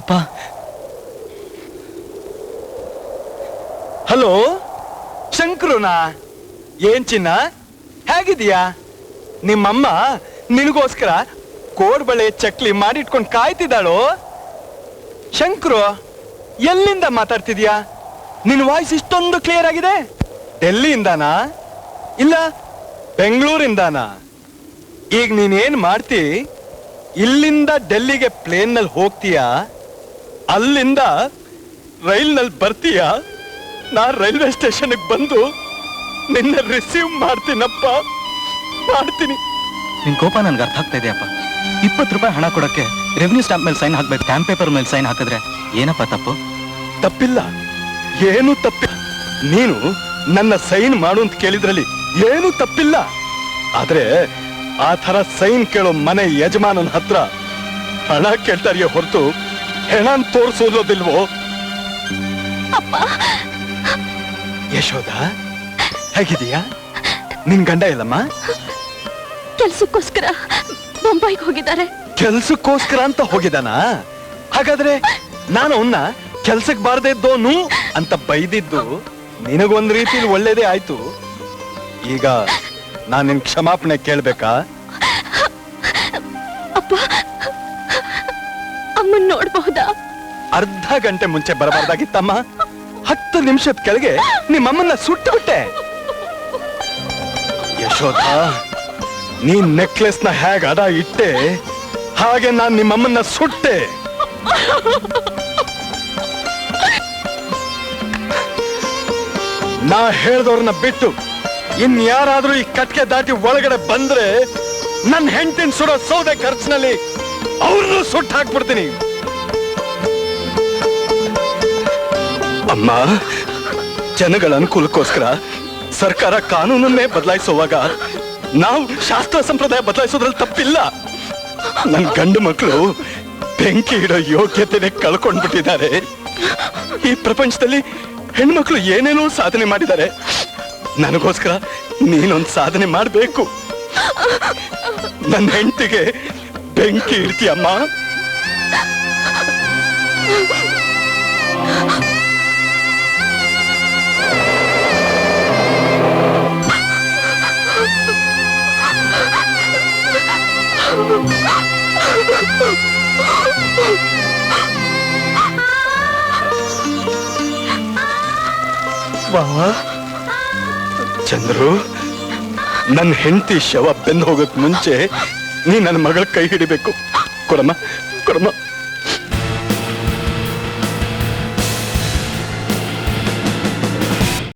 ಅಪ್ಪ. ಹಲೋ ಶಂಕ್ರುನಾ, ಏನ್ ಚಿನ್ನ, ಹೇಗಿದೀಯಾ? ನಿಮ್ಮಮ್ಮ ನಿನಗೋಸ್ಕರ ಕೋಡ್ಬಳೆ ಚಕ್ಲಿ ಮಾಡಿಟ್ಕೊಂಡು ಕಾಯ್ತಿದ್ದಾಳು. ಶಂಕ್ರು, ಎಲ್ಲಿಂದ ಮಾತಾಡ್ತಿದ್ಯಾ? ನಿನ್ ವಾಯ್ಸ್ ಇಷ್ಟೊಂದು ಕ್ಲಿಯರ್ ಆಗಿದೆ. ಡೆಲ್ಲಿಯಿಂದಾನಾ ಇಲ್ಲ ಬೆಂಗಳೂರಿಂದಾನಾ? ಈಗ ನೀನೇನ್ ಮಾಡ್ತಿ? ಇಲ್ಲಿಂದ ಡೆಲ್ಲಿಗೆ ಪ್ಲೇನ್ ನಲ್ಲಿ ಹೋಗ್ತೀಯಾ, ಅಲ್ಲಿಂದ ರೈಲ್ ನಲ್ಲಿ ಬರ್ತೀಯಾ? ನಾ ರೈಲ್ವೆ ಸ್ಟೇಷನ್ ಬಂದು ನಿನ್ನ ರಿಸೀವ್ ಮಾಡ್ತೀನಪ್ಪ, ಮಾಡ್ತೀನಿ. ನಿನ್ ಕೋಪ ನನ್ಗೆ ಅರ್ಥ ಆಗ್ತಾ ಇದೆ ಅಪ್ಪ. 20 ರೂಪಾಯಿ ಹಣ ಕೊಡಕ್ಕೆ ರೆವಿನ್ಯೂ ಸ್ಟಾಂಪ್ ಮೇಲೆ ಸೈನ್ ಹಾಕ್ಬೇಕು, ಸ್ಟಾಂಪ್ ಪೇಪರ್ ಮೇಲೆ ಸೈನ್ ಹಾಕಿದ್ರೆ ಏನಪ್ಪ ತಪ್ಪು? ತಪ್ಪಿಲ್ಲ, ಏನು ತಪ್ಪಿಲ್ಲ. ನೀನು ನನ್ನ ಸೈನ್ ಮಾಡು ಅಂತ ಕೇಳಿದ್ರಲ್ಲಿ ಏನು ತಪ್ಪಿಲ್ಲ. ಆದ್ರೆ ಆ ತರ ಸೈನ್ ಕೇಳೋ ಮನೆ ಯಜಮಾನನ ಹತ್ರ ಹಣ ಕೇಳ್ತಾರಿಯೋ ಹೊರತು ಹೆಣ ತೋರಿಸೋದಿಲ್ವೋ? ಯಶೋಧ, ಹೇಗಿದೀಯಾ? ನಿನ್ ಗಂಡ ಇಲ್ಲಮ್ಮ? ಕೆಲ್ಸಕ್ಕೋಸ್ಕರ ಬೊಂಬೈಗೆ ಹೋಗಿದ್ದಾರೆ. ಕೆಲ್ಸಕ್ಕೋಸ್ಕರ ಅಂತ ಹೋಗಿದಾನ? ಹಾಗಾದ್ರೆ ನಾನು ಅವನ್ನ ಕೆಲ್ಸಕ್ ಬಾರದೇ ಇದ್ದೋನು ಅಂತ ಬೈದಿದ್ದು ನಿನಗೊಂದ್ ರೀತಿಲಿ ಒಳ್ಳೇದೇ ಆಯ್ತು. ಈಗ ನಾನ್ ನಿನ್ ಕ್ಷಮಾಪಣೆ ಕೇಳ್ಬೇಕಾ? ಅಪ್ಪ, ಅಮ್ಮನ್ ನೋಡ್ಬಹುದಾ? ಅರ್ಧ ಗಂಟೆ ಮುಂಚೆ ಬರಬಾರ್ದಾಗಿತ್ತಮ್ಮ. 10 ನಿಮಿಷದ ಕೆಳಗೆ ನಿಮ್ಮಮ್ಮನ್ನ ಸುಟ್ಟು ಬಿಟ್ಟೆ. ಯಶೋಧ, ನೀನ್ ನೆಕ್ಲೆಸ್ ನ ಹೇಗ್ ಅಡ ಇಟ್ಟೆ ಹಾಗೆ ನಾನ್ ನಿಮ್ಮಮ್ಮನ್ನ ಸುಟ್ಟೆ. ನಾ ಹೇಳ್ದವ್ರನ್ನ ಬಿಟ್ಟು ಇನ್ಯಾರಾದ್ರೂ ಈ ಕಟ್ಗೆ ದಾಟಿ ಒಳಗಡೆ ಬಂದ್ರೆ ನನ್ನ ಹೆಂಡತಿನ ಸುಡೋ ಸೌದೆ ಖರ್ಚಿನಲ್ಲಿ ಅವ್ರನ್ನೂ ಸುಟ್ಟು ಹಾಕ್ಬಿಡ್ತೀನಿ. ಅಮ್ಮ, ಜನಗಳ ಅನುಕೂಲಕ್ಕೋಸ್ಕರ ಸರ್ಕಾರ ಕಾನೂನನ್ನೇ ಬದಲಾಯಿಸುವಾಗ ನಾವು ಶಾಸ್ತ್ರ ಸಂಪ್ರದಾಯ ಬದಲಾಯಿಸೋದ್ರಲ್ಲಿ ತಪ್ಪಿಲ್ಲ. ನನ್ ಗಂಡು ಮಕ್ಕಳು ಬೆಂಕಿ ಇಡೋ ಯೋಗ್ಯತೆನೆ ಕಳ್ಕೊಂಡ್ಬಿಟ್ಟಿದ್ದಾರೆ. ಈ ಪ್ರಪಂಚದಲ್ಲಿ ಹೆಣ್ಮಕ್ಳು ಏನೇನೋ ಸಾಧನೆ ಮಾಡಿದ್ದಾರೆ. ನನಗೋಸ್ಕರ ನೀನೊಂದು ಸಾಧನೆ ಮಾಡಬೇಕು. ನನ್ನ ಹೆಂಡತಿಗೆ ಬೆಂಕಿ ಇಡ್ತೀಯಮ್ಮ. ಚಂದ್ರು, ನನ್ನ ಹೆಂಡತಿ ಶವ ಬೆಂದು ಹೋಗಕ್ ಮುಂಚೆ ನೀ ನನ್ನ ಮಗಳ ಕೈ ಹಿಡಿಬೇಕು. ಕೊಡಮ್ಮ, ಕೊಡಮ್ಮ.